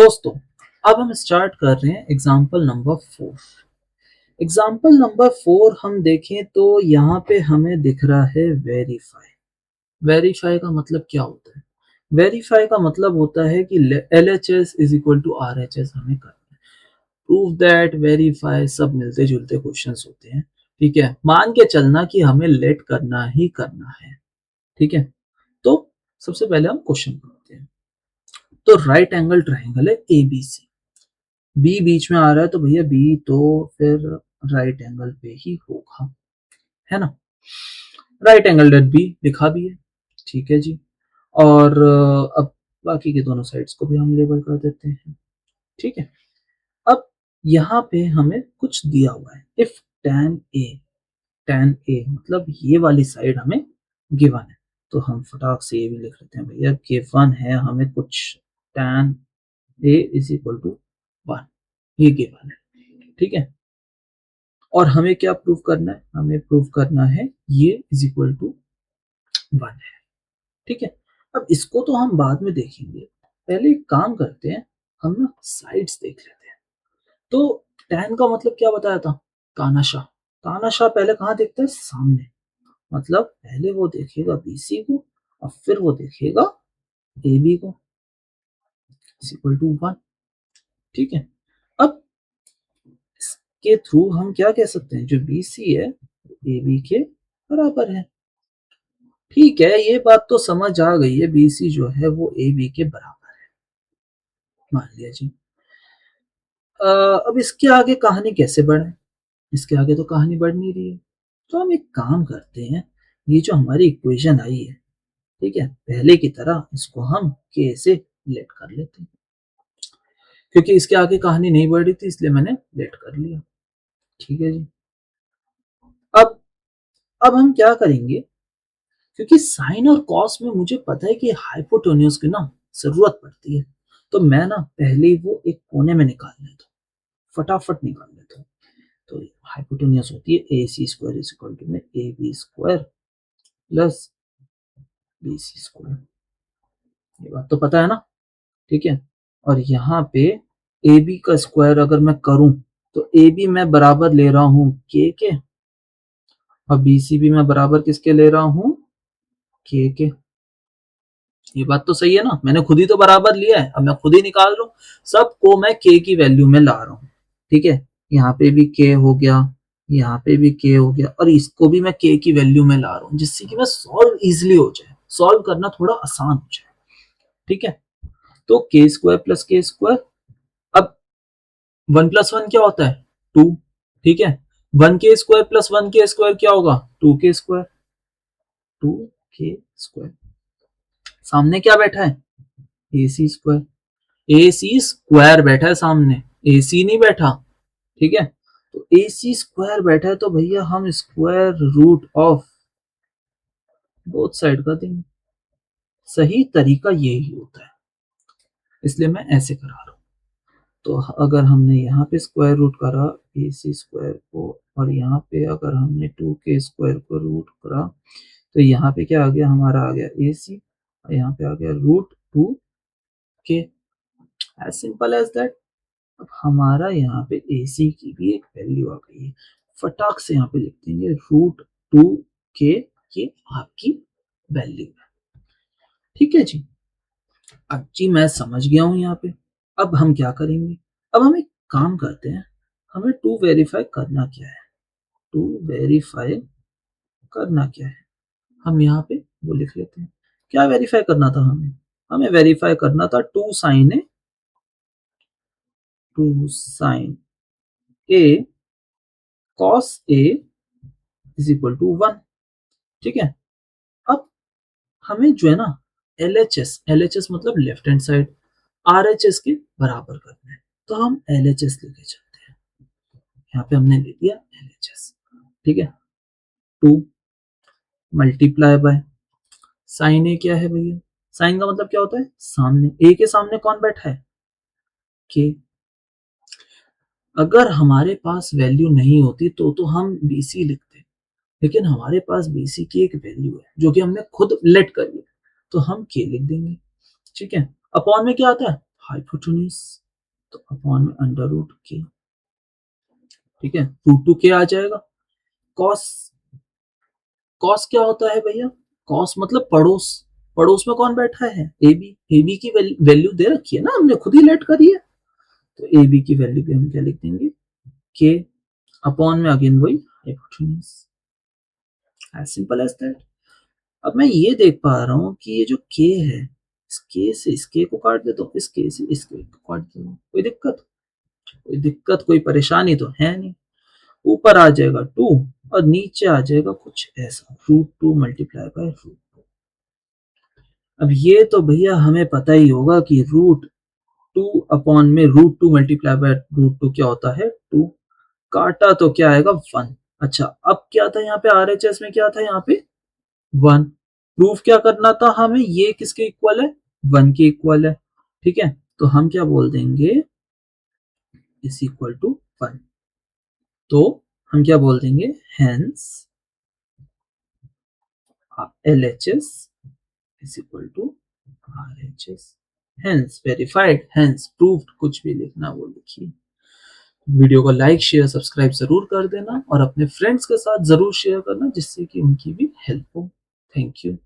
दोस्तों, अब हम स्टार्ट कर रहे हैं एग्जाम्पल नंबर 4। एग्जाम्पल नंबर 4 हम देखें तो यहाँ पे हमें दिख रहा है वेरीफाई। वेरीफाई का मतलब क्या होता है? वेरीफाई का मतलब होता है कि LHS is equal to RHS हमें करना है। प्रूव दैट, वेरीफाई सब मिलते जुलते क्वेश्चंस होते हैं। ठीक है, मान के चलना कि हमें लेट करना ही करना है। ठीक है, तो सबसे पहले हम क्वेश्चन करते हैं। तो राइट एंगल ट्राइंगल है ABC, बी बीच में आ रहा है तो भैया बी तो फिर राइट एंगल पे ही होगा, है ना। राइट एंगल डेट बी लिखा भी है, ठीक है जी। और अब बाकी के दोनों साइड्स को भी हम लेबल कर देते हैं, ठीक है। अब यहाँ पे हमें कुछ दिया हुआ है, इफ tan A मतलब ये वाली साइड हमें गिवन है, तो हम फटाक से ये भी लिख लेते हैं भैया गिवन है हमें कुछ tan A is equal to 1, ये गिवन है, ठीक है। और हमें क्या प्रूव करना है? हमें प्रूव करना है ये इज इक्वल टू 1 है, ठीक है। अब इसको तो हम बाद में देखेंगे, पहले एक काम करते हैं, हम ना साइड्स देख लेते हैं। तो tan का मतलब क्या बताया था? तानाशाह। तानाशाह पहले कहाँ देखता है? सामने। मतलब पहले वो देखेगा BC को और फिर वो देखेगा AB को, इज इक्वल टू 1, ठीक है। अब इसके थ्रू हम क्या कह सकते हैं? जो BC है AB के बराबर है। ठीक है, ये बात तो समझ आ गई है, BC जो है वो AB के बराबर है, मान लिया जी। अब इसके आगे कहानी कैसे बढ़े? इसके आगे तो कहानी बढ़ नहीं रही है, तो हम एक काम करते हैं, ये जो हमारी इक्वेशन आई है, ठीक है, पहले की तरह इसको हम K से लेट कर लेते हैं, क्योंकि इसके आगे कहानी नहीं बढ़ रही थी इसलिए मैंने लेट कर लिया, ठीक है जी। अब अब हम क्या करेंगे, क्योंकि साइन और कॉस में मुझे पता है कि हाइपोटेन्यूज की ना जरूरत पड़ती है, तो मैं ना पहले ही वो एक कोने में निकाल लेता हूँ, फटाफट निकाल लेता हूँ। तो हाइपोटेन्यूज होती है AC² इज इक्वल टू में AB² प्लस BC², ये बात तो पता है ना, ठीक है। और यहाँ पे AB का स्क्वायर अगर मैं करूं तो AB मैं बराबर ले रहा हूँ K के, और BC भी मैं बराबर किसके ले रहा हूँ? K के। ये बात तो सही है ना, मैंने खुद ही तो बराबर लिया है, अब मैं खुद ही निकाल रहा हूँ, सबको मैं K की वैल्यू में ला रहा हूँ, ठीक है। यहाँ पे भी K हो गया, यहाँ पे भी K हो गया, और इसको भी मैं K की वैल्यू में ला रहा हूँ, जिससे कि मैं सॉल्व इजिली हो जाए, सॉल्व करना थोड़ा आसान हो जाए, ठीक है। तो K² प्लस K², अब 1+1 क्या होता है? 2, ठीक है। 1K² प्लस 1K² क्या होगा? 2K², 2K²। सामने क्या बैठा है? AC², AC² बैठा है सामने, AC नहीं बैठा, ठीक है। तो AC² बैठा है तो भैया हम square root of both side का देंगे, सही तरीका यही होता है, इसलिए मैं ऐसे करा रहा हूं। तो अगर हमने यहाँ पे स्क्वायर रूट करा AC² को, और यहाँ पे अगर हमने 2K² को रूट करा, तो यहाँ पे क्या आ गया? हमारा आ गया AC, और यहाँ पे आ गया root 2K, as simple as that. अब हमारा यहाँ पे AC की भी एक वैल्यू आ गई है, फटाक से यहाँ पे लिख देंगे रूट 2K, ये आपकी वैल्यू है, ठीक है जी। अब जी मैं समझ गया हूं यहाँ पे, अब हम क्या करेंगे? अब हम एक काम करते हैं, हमें टू वेरीफाई करना क्या है? टू वेरीफाई करना क्या है, हम यहाँ पे वो लिख लेते हैं। क्या वेरीफाई करना था हमें? हमें वेरीफाई करना था two sine A cos A is equal to 1, ठीक है। अब हमें जो है ना LHS मतलब लेफ्ट हैंड साइड, RHS के बराबर करना है, तो हम LHS लेके चलते हैं। यहाँ पे हमने ले लिया LHS, ठीक है। 2 मल्टीप्लाई बाय साइन ए क्या है भैया? साइन का मतलब क्या होता है? सामने, ए के सामने कौन बैठा है? के। अगर हमारे पास वैल्यू नहीं होती तो हम BC लिखते, लेकिन हमारे पास BC की एक वैल्यू है जो कि हमने खुद लेट करी है, तो हम के लिख देंगे, ठीक है। अपॉन में क्या आता है? हाइपोटेन्यूज, तो अपॉन में अंडर रूट के, ठीक है, रूट टू के आ जाएगा। कॉस, कॉस क्या होता है भैया, कॉस मतलब पड़ोस, पड़ोस में कौन बैठा है, ए बी, ए बी की वैल्यू दे रखी है ना, हमने खुद ही लेट करी है, तो ए बी की वैल्यू पे हम क्या लिख देंगे, के, अपॉन में अगेन वही hypotenuse, as simple as that. अब मैं ये देख पा रहा हूँ कि ये जो के है, इस के से इस के को काट देता हूँ, इस के से इस के को काट देता हूँ, कोई दिक्कत, कोई दिक्कत कोई परेशानी तो है नहीं। ऊपर आ जाएगा 2 और नीचे आ जाएगा कुछ ऐसा, √2 मल्टीप्लाई बाय √2। अब ये तो भैया हमें पता ही होगा कि √2 अपॉन में √2 मल्टीप्लाई बाय √2 क्या होता है 2, काटा तो क्या आएगा 1। अच्छा अब क्या था यहाँ पे RHS में, क्या था यहाँ पे 1, प्रूफ क्या करना था हमें, ये किसके इक्वल है 1 के इक्वल है, ठीक है, तो हम क्या बोल देंगे इज इक्वल टू 1, तो हम क्या बोल देंगे hence LHS is equal to RHS, hence verified, hence proved, कुछ भी लिखना वो लिखिए। वीडियो को लाइक शेयर सब्सक्राइब जरूर कर देना और अपने फ्रेंड्स के साथ जरूर शेयर करना जिससे कि उनकी भी हेल्प हो। Thank you.